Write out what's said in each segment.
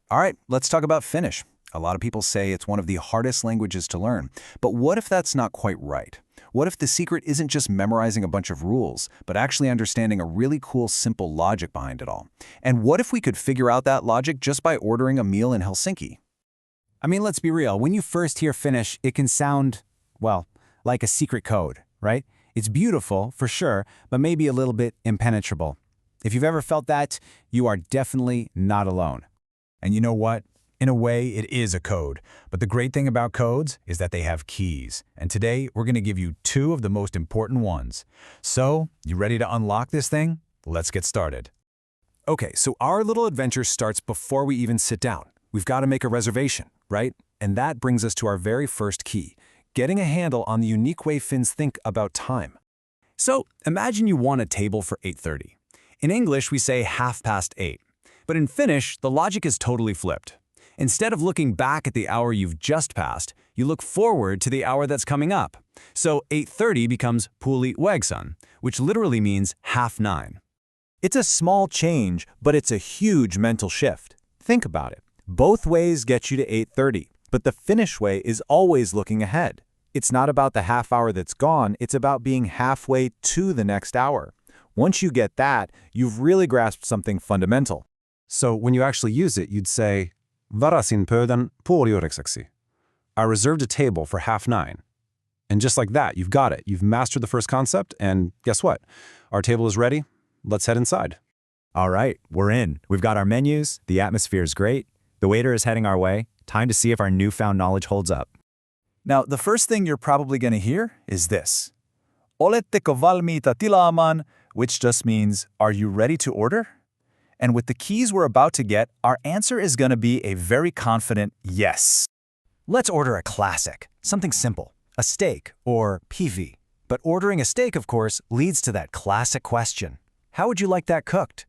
All right, let's talk about Finnish. A lot of people say it's one of the hardest languages to learn. But what if that's not quite right? What if the secret isn't just memorizing a bunch of rules, but actually understanding a really cool, simple logic behind it all? And what if we could figure out that logic just by ordering a meal in Helsinki? I mean, let's be real. When you first hear Finnish, it can sound, well, like a secret code, right? It's beautiful, for sure, but maybe a little bit impenetrable. If you've ever felt that, you are definitely not alone. And you know what? In a way, it is a code. But the great thing about codes is that they have keys. And today, we're going to give you two of the most important ones. So, you ready to unlock this thing? Let's get started. Okay, so our little adventure starts before we even sit down. We've got to make a reservation, right? And that brings us to our very first key, getting a handle on the unique way Finns think about time. So, imagine you want a table for 8:30. In English, we say 8:30. But in Finnish, the logic is totally flipped. Instead of looking back at the hour you've just passed, you look forward to the hour that's coming up. So 8:30 becomes puoli yhdeksän, which literally means 9:30. It's a small change, but it's a huge mental shift. Think about it. Both ways get you to 8:30, but the Finnish way is always looking ahead. It's not about the half hour that's gone, it's about being halfway to the next hour. Once you get that, you've really grasped something fundamental. So when you actually use it, you'd say, varasin pöydän 8:30. I reserved a table for 9:30. And just like that, you've got it. You've mastered the first concept, and guess what? Our table is ready. Let's head inside. All right, we're in. We've got our menus, the atmosphere is great, the waiter is heading our way. Time to see if our newfound knowledge holds up. Now, the first thing you're probably going to hear is this. Oletteko valmiita tilaamaan, which just means, are you ready to order? And with the keys we're about to get, our answer is going to be a very confident yes. Let's order a classic, something simple, a steak or PV. But ordering a steak, of course, leads to that classic question. How would you like that cooked?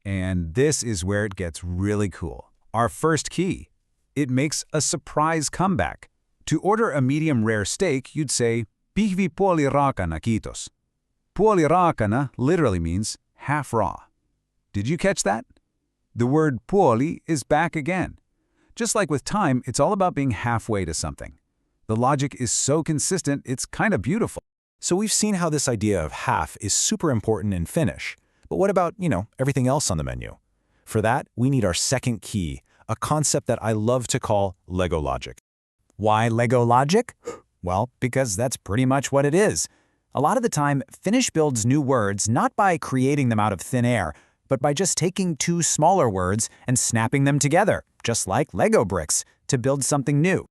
And this is where it gets really cool. Our first key. It makes a surprise comeback. To order a medium rare steak, you'd say, pihvi puoli raakana kiitos. Puoli raakana literally means half raw. Did you catch that? The word puoli is back again. Just like with time, it's all about being halfway to something. The logic is so consistent, it's kind of beautiful. So we've seen how this idea of half is super important in Finnish. But what about, everything else on the menu? For that, we need our second key, a concept that I love to call Lego logic. Why Lego logic? Well, because that's pretty much what it is. A lot of the time, Finnish builds new words not by creating them out of thin air, but by just taking two smaller words and snapping them together, just like Lego bricks, to build something new.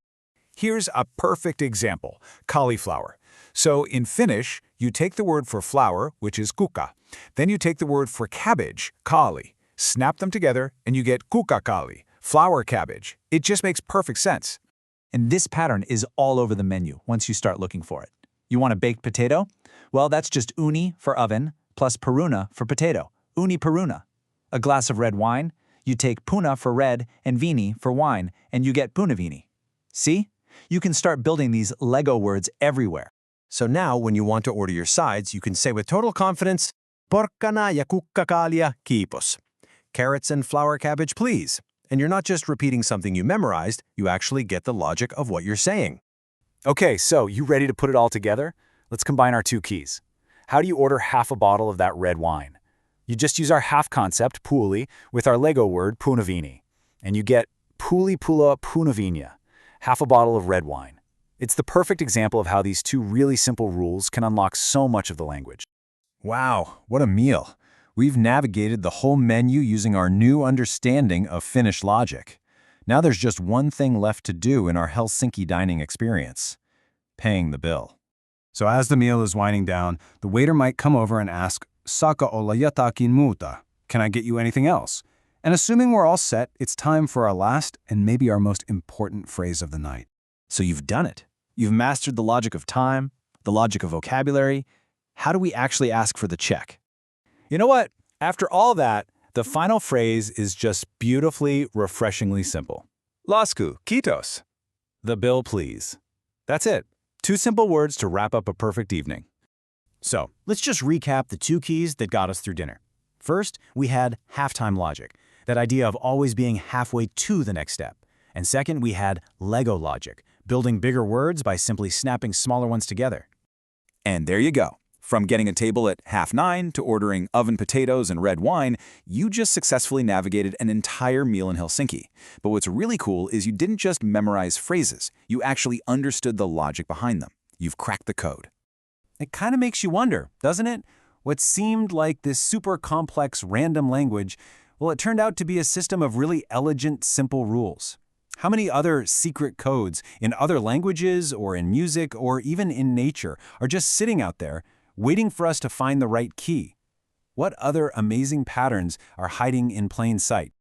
Here's a perfect example, cauliflower. So in Finnish, you take the word for flower, which is kukka. Then you take the word for cabbage, kaali. Snap them together and you get kukkakaali, flower cabbage. It just makes perfect sense. And this pattern is all over the menu once you start looking for it. You want a baked potato? Well, that's just uni for oven plus peruna for potato. Uni peruna. A glass of red wine? You take puna for red and vini for wine, and you get punavini. See? You can start building these Lego words everywhere. So now, when you want to order your sides, you can say with total confidence, porkkana ja kukkakaalia kiitos. Carrots and flower cabbage, please. And you're not just repeating something you memorized, you actually get the logic of what you're saying. Okay, so you ready to put it all together? Let's combine our two keys. How do you order half a bottle of that red wine? You just use our half concept, puoli, with our Lego word, punavini. And you get puoli pulla punavinia, half a bottle of red wine. It's the perfect example of how these two really simple rules can unlock so much of the language. Wow, what a meal. We've navigated the whole menu using our new understanding of Finnish logic. Now there's just one thing left to do in our Helsinki dining experience: paying the bill. So as the meal is winding down, the waiter might come over and ask, Saako olla jotakin muuta? Can I get you anything else? And assuming we're all set, it's time for our last and maybe our most important phrase of the night. So you've done it. You've mastered the logic of time, the logic of vocabulary. How do we actually ask for the check? You know what? After all that, the final phrase is just beautifully, refreshingly simple. Lasku, kiitos. The bill, please. That's it. Two simple words to wrap up a perfect evening. So, let's just recap the two keys that got us through dinner. First, we had halftime logic. that idea of always being halfway to the next step. And second, we had Lego logic, building bigger words by simply snapping smaller ones together. And there you go. From getting a table at 9:30 to ordering oven potatoes and red wine, you just successfully navigated an entire meal in Helsinki. But what's really cool is you didn't just memorize phrases, you actually understood the logic behind them. You've cracked the code. It kind of makes you wonder, doesn't it? What seemed like this super complex random language, well, it turned out to be a system of really elegant, simple rules. How many other secret codes in other languages or in music or even in nature are just sitting out there, waiting for us to find the right key? What other amazing patterns are hiding in plain sight?